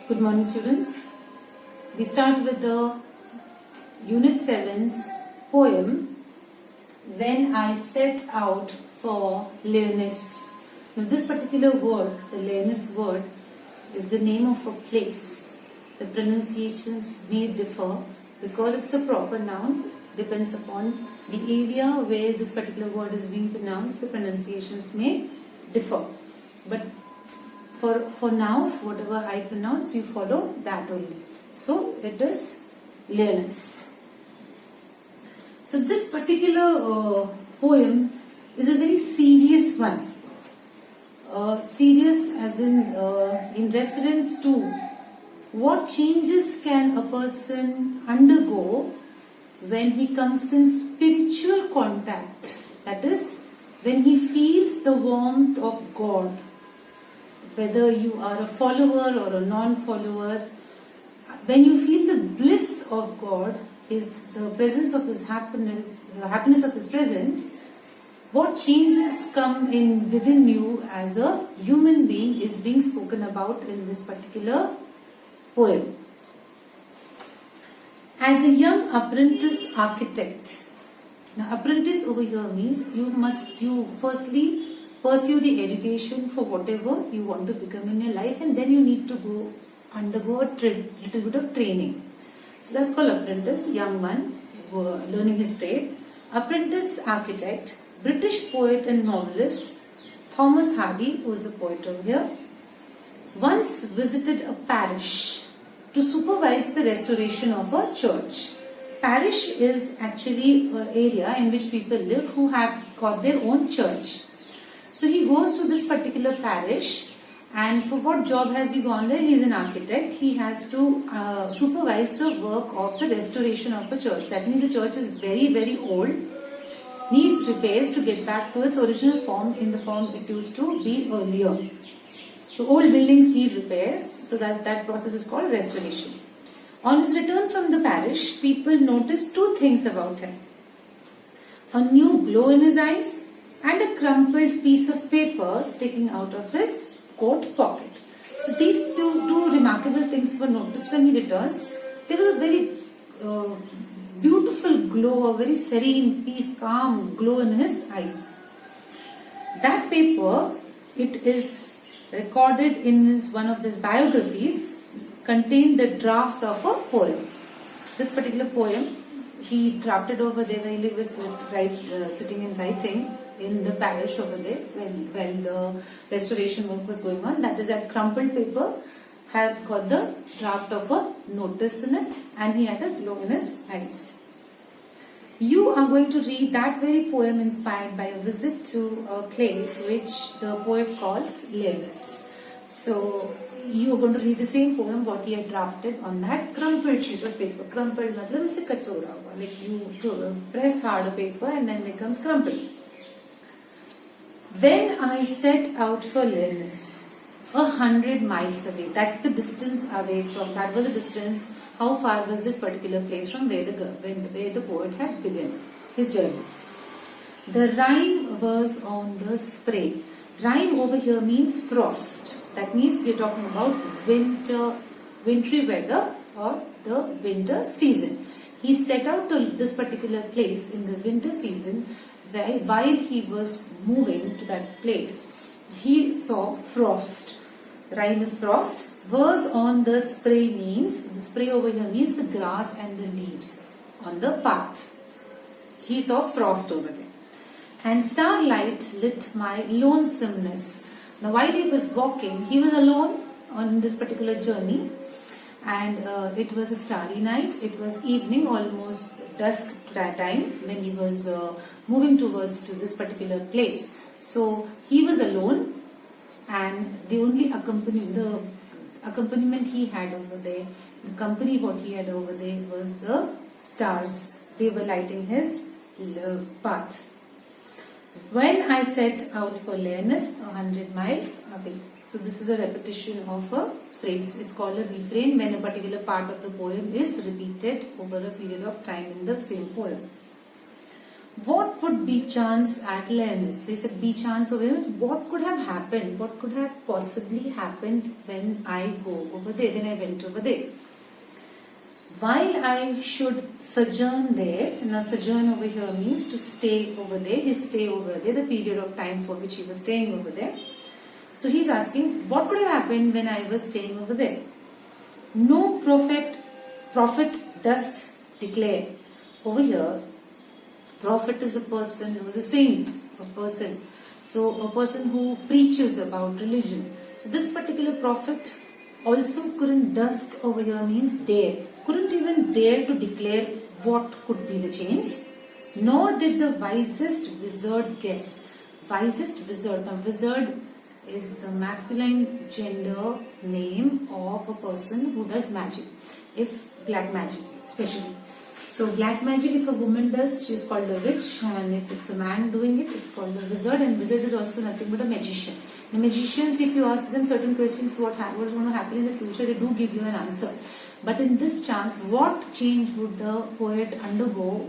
Good morning, students. We start with the Unit 7's poem, When I Set Out for Learness. Now, this particular word, the Learness word, is the name of a place. The pronunciations may differ because it's a proper noun, depends upon the area where this particular word is being pronounced, the pronunciations may differ. But for now, whatever I pronounce, you follow that only. So it is Learness. So this particular poem is a very serious one. Serious as in reference to what changes can a person undergo when he comes in spiritual contact. That is, when he feels the warmth of God. Whether you are a follower or a non-follower, when you feel the bliss of God, the presence of His happiness, the happiness of His presence, what changes come in within you as a human being is being spoken about in this particular poem. As a young apprentice architect. Now, apprentice over here means you firstly pursue the education for whatever you want to become in your life, and then you need to undergo a little bit of training. So that's called apprentice, young one, learning his trade. Apprentice architect, British poet and novelist Thomas Hardy, who is the poet over here, once visited a parish to supervise the restoration of a church. Parish is actually an area in which people live who have got their own church. So he goes to this particular parish, and for what job has he gone there? He is an architect. He has to supervise the work of the restoration of a church. That means the church is very, very old, needs repairs to get back to its original form, in the form it used to be earlier. So old buildings need repairs, so that process is called restoration. On his return from the parish, people noticed two things about him: a new glow in his eyes and a crumpled piece of paper sticking out of his coat pocket. So these two remarkable things were noticed when he returns. There was a very beautiful glow, a very serene, peace, calm glow in his eyes. That paper, it is recorded in one of his biographies, contained the draft of a poem. This particular poem he drafted over there while he was sitting and writing in the parish over there when the restoration work was going on. That is, that crumpled paper had got the draft of a notice in it, and he had a glow in his eyes. You are going to read that very poem inspired by a visit to a place which the poet calls Learness. So you are going to read the same poem what he had drafted on that crumpled sheet of paper. Crumpled matlab isse kachora hua, like you press hard a paper and then it becomes crumpled. When I set out for Learness, 100 miles away. That's the distance away from. That was the distance. How far was this particular place from where the poet had begun his journey? The rime was on the spray. Rime over here means frost. That means we are talking about wintry weather or the winter season. He set out to this particular place in the winter season. While he was moving to that place, he saw frost. Rime is frost. Was on the spray means, the spray over here means the grass and the leaves on the path. He saw frost over there. And starlight lit my lonesomeness. Now while he was walking, he was alone on this particular journey, and it was a starry night. It was evening, almost dusk time when he was moving towards to this particular place. So he was alone, and the only accompaniment he had over there, the company what he had over there was the stars. They were lighting his path. When I set out for Learness, 100 miles away. So this is a repetition of a phrase. It's called a refrain when a particular part of the poem is repeated over a period of time in the same poem. What would be chance at Learners? So he said, be chance over here. What could have happened? What could have possibly happened when I go over there, when I went over there? While I should sojourn there, now sojourn over here means to stay over there, his stay over there, the period of time for which he was staying over there. So he's asking, what could have happened when I was staying over there? No prophet dost declare. Over here, prophet is a person who is a saint, a person. So a person who preaches about religion. So this particular prophet also couldn't dust over here means dare. Couldn't even dare to declare what could be the change. Nor did the wisest wizard guess. Wisest wizard. Now wizard is the masculine gender name of a person who does magic. If black magic especially. So black magic, if a woman does, she is called a witch, and if it's a man doing it, it's called a wizard, and wizard is also nothing but a magician. The magicians, if you ask them certain questions, what is going to happen in the future, they do give you an answer. But in this chance, what change would the poet undergo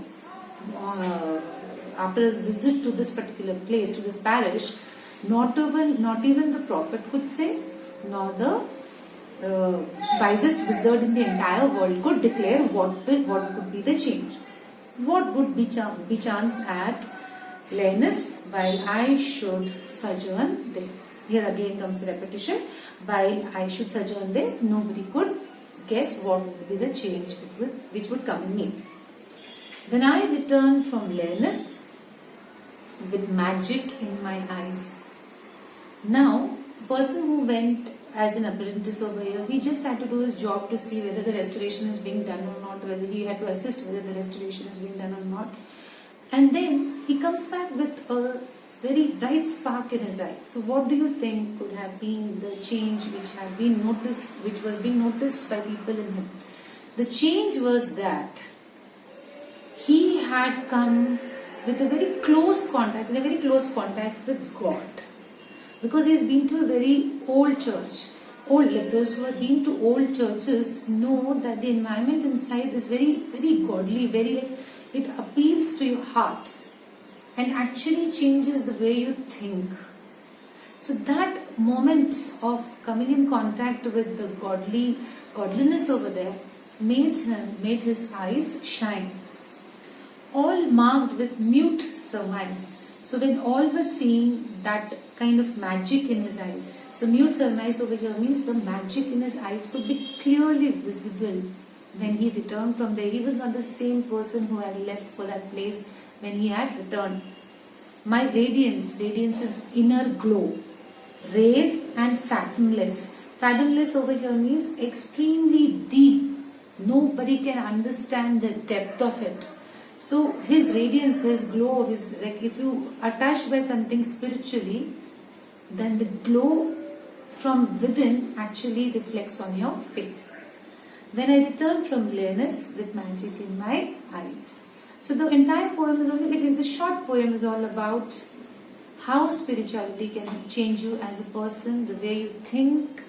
after his visit to this particular place, to this parish? Not even the prophet could say, nor the wisest wizard in the entire world could declare what could be the change. What would be chance at Learners while I should sojourn there? Here again comes the repetition. While I should sojourn there, nobody could guess what would be the change which would come in me. When I return from Learners with magic in my eyes. Now, the person who went as an apprentice over here, he just had to do his job to see whether the restoration is being done or not, whether he had to assist whether the restoration is being done or not. And then he comes back with a very bright spark in his eye. So what do you think could have been the change which was being noticed by people in him? The change was that he had come with a very close contact with God. Because he has been to a very old church. Like those who have been to old churches know that the environment inside is very, very godly, it appeals to your heart and actually changes the way you think. So that moment of coming in contact with the godliness over there made his eyes shine. All marked with mute surmise. So when all were seeing that kind of magic in his eyes. So mute surmise over here means the magic in his eyes could be clearly visible when he returned from there. He was not the same person who had left for that place when he had returned. My radiance is inner glow, rare and fathomless. Fathomless over here means extremely deep. Nobody can understand the depth of it. So his radiance, his glow, is like if you are touched by something spiritually, then the glow from within actually reflects on your face. When I returned from Learners with magic in my eyes. So the entire poem is only, the short poem is all about how spirituality can change you as a person, the way you think.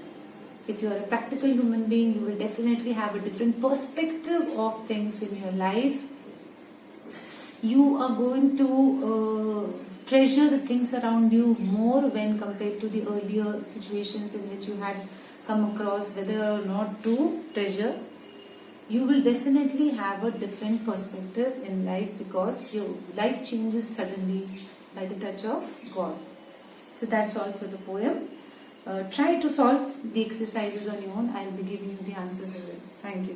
If you are a practical human being, you will definitely have a different perspective of things in your life. You are going to treasure the things around you more when compared to the earlier situations in which you had come across, whether or not to treasure. You will definitely have a different perspective in life because your life changes suddenly by the touch of God. So that's all for the poem. Try to solve the exercises on your own. I will be giving you the answers as well. Thank you.